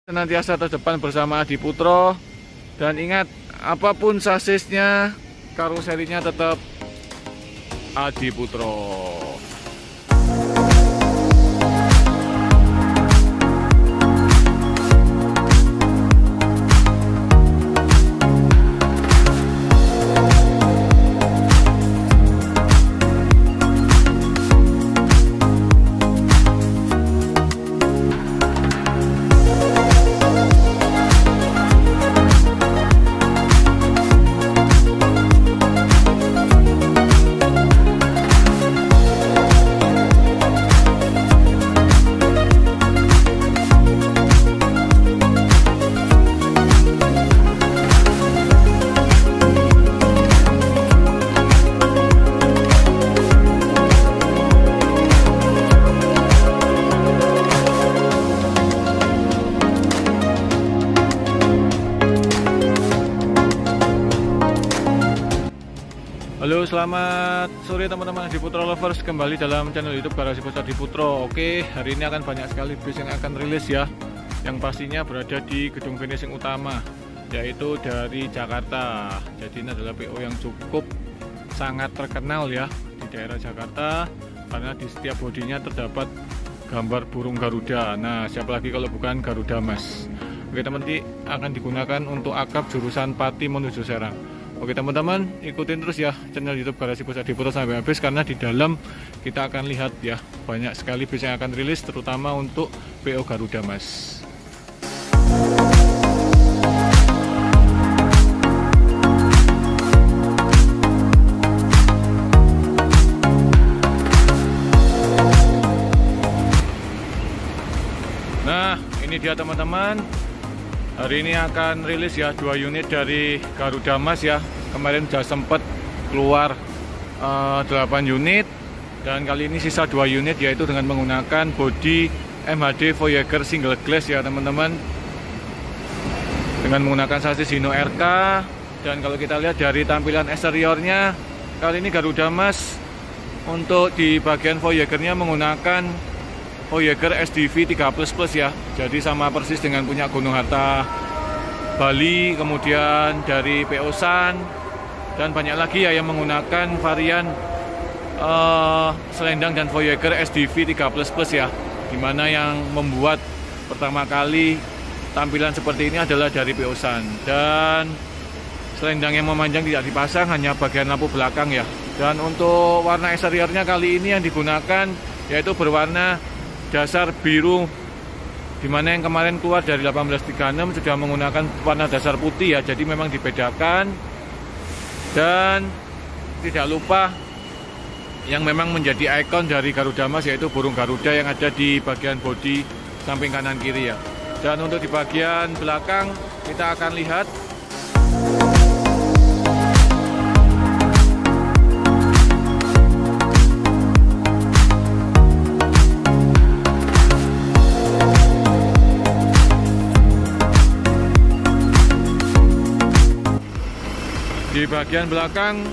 Senantiasa terdepan bersama Adi Putro. Dan ingat, apapun sasisnya, karoserinya tetap Adi Putro. Halo, selamat sore teman-teman Adi Putro Lovers, kembali dalam channel YouTube Garasi Bus Adi Putro. Oke, hari ini akan banyak sekali bus yang akan rilis ya, yang pastinya berada di gedung finishing utama, yaitu dari Jakarta. Jadi ini adalah PO yang cukup sangat terkenal ya di daerah Jakarta, karena di setiap bodinya terdapat gambar burung Garuda. Nah, siapa lagi kalau bukan Garuda Mas. Oke teman-teman, akan digunakan untuk akap jurusan Pati menuju Serang. Oke teman-teman, ikutin terus ya channel YouTube Garasi Bus Adi Putro sampai habis, karena di dalam kita akan lihat ya banyak sekali bus yang akan rilis, terutama untuk PO Garuda Mas. Nah, ini dia teman-teman. Hari ini akan rilis ya 2 unit dari Garuda Mas ya. Kemarin sudah sempat keluar 8 unit, dan kali ini sisa 2 unit, yaitu dengan menggunakan bodi MHD Voyager single glass ya teman-teman, dengan menggunakan sasis Hino RK. Dan kalau kita lihat dari tampilan eksteriornya, kali ini Garuda Mas untuk di bagian Voyagernya menggunakan Voyager SDV 3++ ya. Jadi sama persis dengan punya Gunung Harta Bali, kemudian dari PO San, dan banyak lagi ya yang menggunakan varian selendang dan Voyager SDV 3++ ya. Dimana yang membuat pertama kali tampilan seperti ini adalah dari PO San. Dan selendang yang memanjang tidak dipasang, hanya bagian lampu belakang ya. Dan untuk warna eksteriornya kali ini yang digunakan yaitu berwarna dasar biru, dimana yang kemarin keluar dari 1836 sudah menggunakan warna dasar putih ya. Jadi memang dibedakan. Dan tidak lupa yang memang menjadi ikon dari Garuda Mas, yaitu burung Garuda yang ada di bagian bodi samping kanan kiri ya. Dan untuk di bagian belakang kita akan lihat di bagian belakang.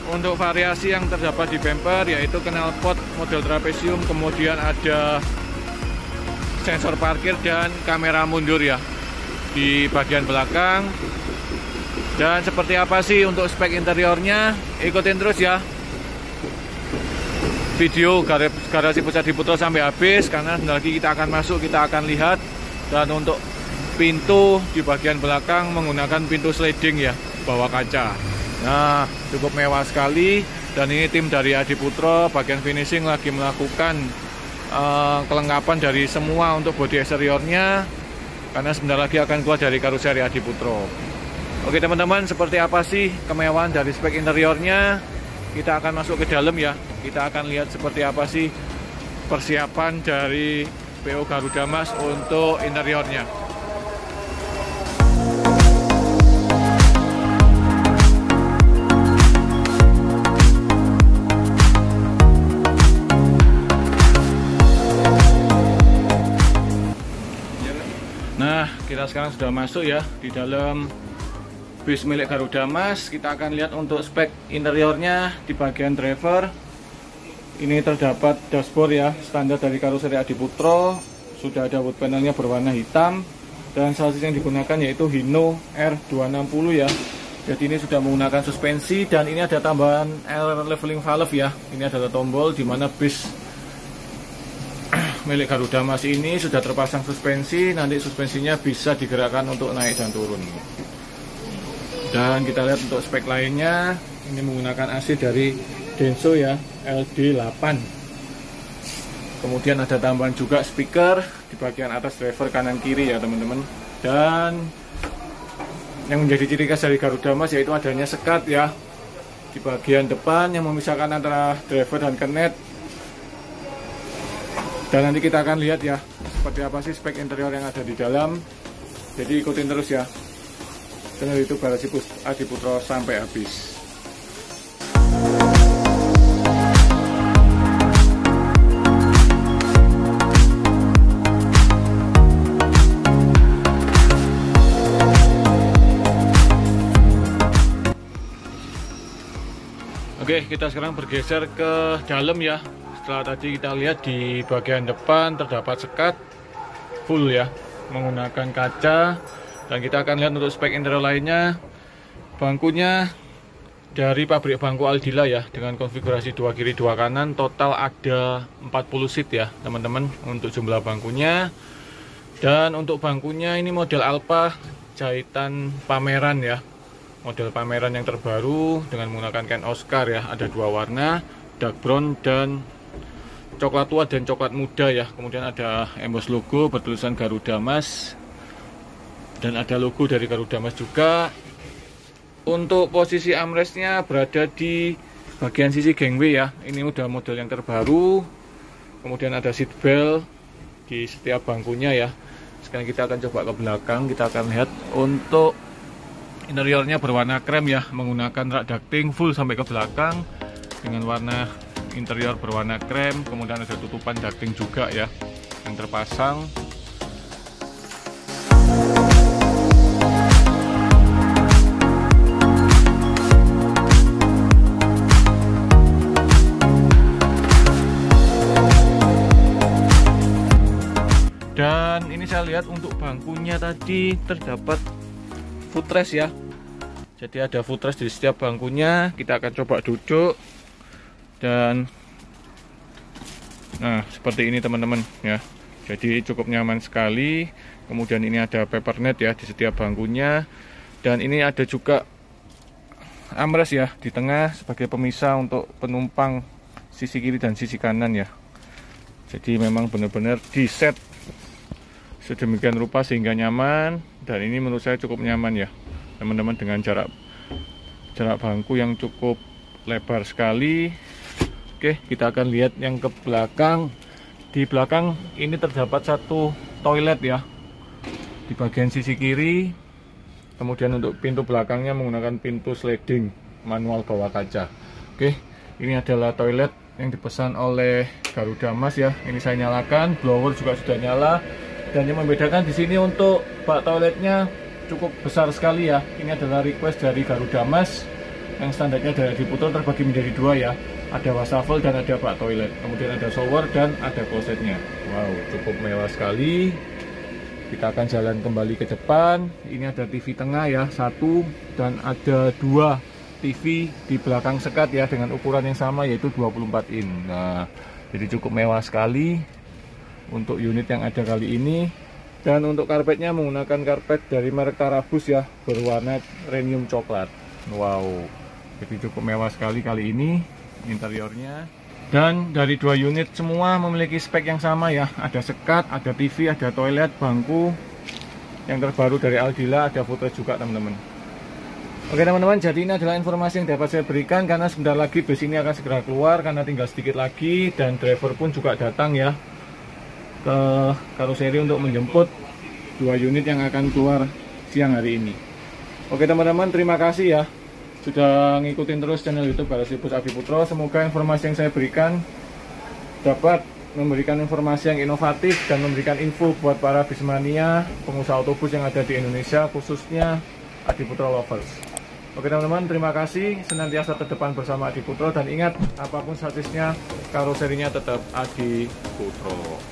Untuk variasi yang terdapat di bumper yaitu knalpot model trapesium, kemudian ada sensor parkir dan kamera mundur ya di bagian belakang. Dan seperti apa sih untuk spek interiornya, ikutin terus ya video Garasi Bus Adi Putro sampai habis, karena sebentar lagi kita akan masuk, kita akan lihat. Dan untuk pintu di bagian belakang menggunakan pintu sliding ya, bawah kaca. Nah, cukup mewah sekali. Dan ini tim dari Adi Putro bagian finishing lagi melakukan kelengkapan dari semua untuk bodi eksteriornya, karena sebentar lagi akan keluar dari karoseri Adi Putro. Oke teman-teman, seperti apa sih kemewahan dari spek interiornya? Kita akan masuk ke dalam ya. Kita akan lihat seperti apa sih persiapan dari PO Garuda Mas untuk interiornya. Nah, kita sekarang sudah masuk ya di dalam bus milik Garuda Mas. Kita akan lihat untuk spek interiornya. Di bagian driver ini terdapat dashboard ya, standar dari karoseri Adi Putro. Sudah ada wood panelnya berwarna hitam. Dan sasis yang digunakan yaitu Hino R260 ya. Jadi ini sudah menggunakan suspensi dan ini ada tambahan air leveling valve ya. Ini adalah tombol di mana bis milik Garuda Mas ini sudah terpasang suspensi. Nanti suspensinya bisa digerakkan untuk naik dan turun. Dan kita lihat untuk spek lainnya, ini menggunakan AC dari Denso ya, LD8. Kemudian ada tambahan juga speaker di bagian atas driver kanan kiri ya teman-teman. Dan yang menjadi ciri khas dari Garuda Mas yaitu adanya sekat ya di bagian depan yang memisahkan antara driver dan kernet. Dan nanti kita akan lihat ya seperti apa sih spek interior yang ada di dalam. Jadi ikutin terus ya channel YouTube Garasi Adiputro sampai habis. Oke, kita sekarang bergeser ke dalam ya. Setelah tadi kita lihat di bagian depan terdapat sekat full ya, menggunakan kaca. Dan kita akan lihat untuk spek interior lainnya. Bangkunya dari pabrik bangku Aldila ya, dengan konfigurasi 2 kiri 2 kanan. Total ada 40 seat ya teman-teman untuk jumlah bangkunya. Dan untuk bangkunya ini model Alpha jahitan pameran ya. Model pameran yang terbaru dengan menggunakan kain Oscar ya. Ada 2 warna, dark brown dan coklat tua dan coklat muda ya. Kemudian ada emboss logo bertulisan Garuda Mas. Dan ada logo dari Garuda Mas juga. Untuk posisi armrestnya berada di bagian sisi gangway ya. Ini udah model yang terbaru. Kemudian ada seat belt di setiap bangkunya ya. Sekarang kita akan coba ke belakang. Kita akan lihat untuk interiornya berwarna krem ya, menggunakan rak ducting full sampai ke belakang dengan warna interior berwarna krem. Kemudian ada tutupan ducting juga ya yang terpasang. Dan ini saya lihat untuk bangkunya tadi terdapat footrest ya. Jadi ada footrest di setiap bangkunya. Kita akan coba duduk. Dan nah seperti ini teman-teman ya. Jadi cukup nyaman sekali. Kemudian ini ada papernet ya di setiap bangkunya. Dan ini ada juga armrest ya di tengah sebagai pemisah untuk penumpang sisi kiri dan sisi kanan ya. Jadi memang benar-benar di set sedemikian rupa sehingga nyaman. Dan ini menurut saya cukup nyaman ya teman-teman, dengan jarak bangku yang cukup lebar sekali. Oke, kita akan lihat yang ke belakang. Di belakang ini terdapat satu toilet ya di bagian sisi kiri. Kemudian untuk pintu belakangnya menggunakan pintu sliding manual bawah kaca. Oke, ini adalah toilet yang dipesan oleh Garuda Mas ya. Ini saya nyalakan, blower juga sudah nyala. Dan yang membedakan di sini untuk bak toiletnya cukup besar sekali ya. Ini adalah request dari Garuda Mas yang standarnya dari Adiputro terbagi menjadi 2 ya. Ada wastafel dan ada bak toilet. Kemudian ada shower dan ada klosetnya. Wow, cukup mewah sekali. Kita akan jalan kembali ke depan. Ini ada TV tengah ya, 1, dan ada 2 TV di belakang sekat ya dengan ukuran yang sama yaitu 24 in. Nah, jadi cukup mewah sekali untuk unit yang ada kali ini. Dan untuk karpetnya menggunakan karpet dari merek Tarabus ya, berwarna premium coklat. Wow, jadi cukup mewah sekali kali ini interiornya. Dan dari 2 unit semua memiliki spek yang sama ya. Ada sekat, ada TV, ada toilet, bangku. Yang terbaru dari Aldila, ada footrest juga teman-teman. Oke teman-teman, jadi ini adalah informasi yang dapat saya berikan karena sebentar lagi bus ini akan segera keluar karena tinggal sedikit lagi. Dan driver pun juga datang ya ke karoseri untuk menjemput 2 unit yang akan keluar siang hari ini. Oke teman-teman, terima kasih ya sudah ngikutin terus channel YouTube Garasi Adiputro. Semoga informasi yang saya berikan dapat memberikan informasi yang inovatif dan memberikan info buat para bismania, pengusaha otobus yang ada di Indonesia, khususnya Adiputro lovers. Oke teman-teman, terima kasih. Senantiasa terdepan bersama Adiputro, dan ingat apapun statusnya, karoserinya tetap Adiputro.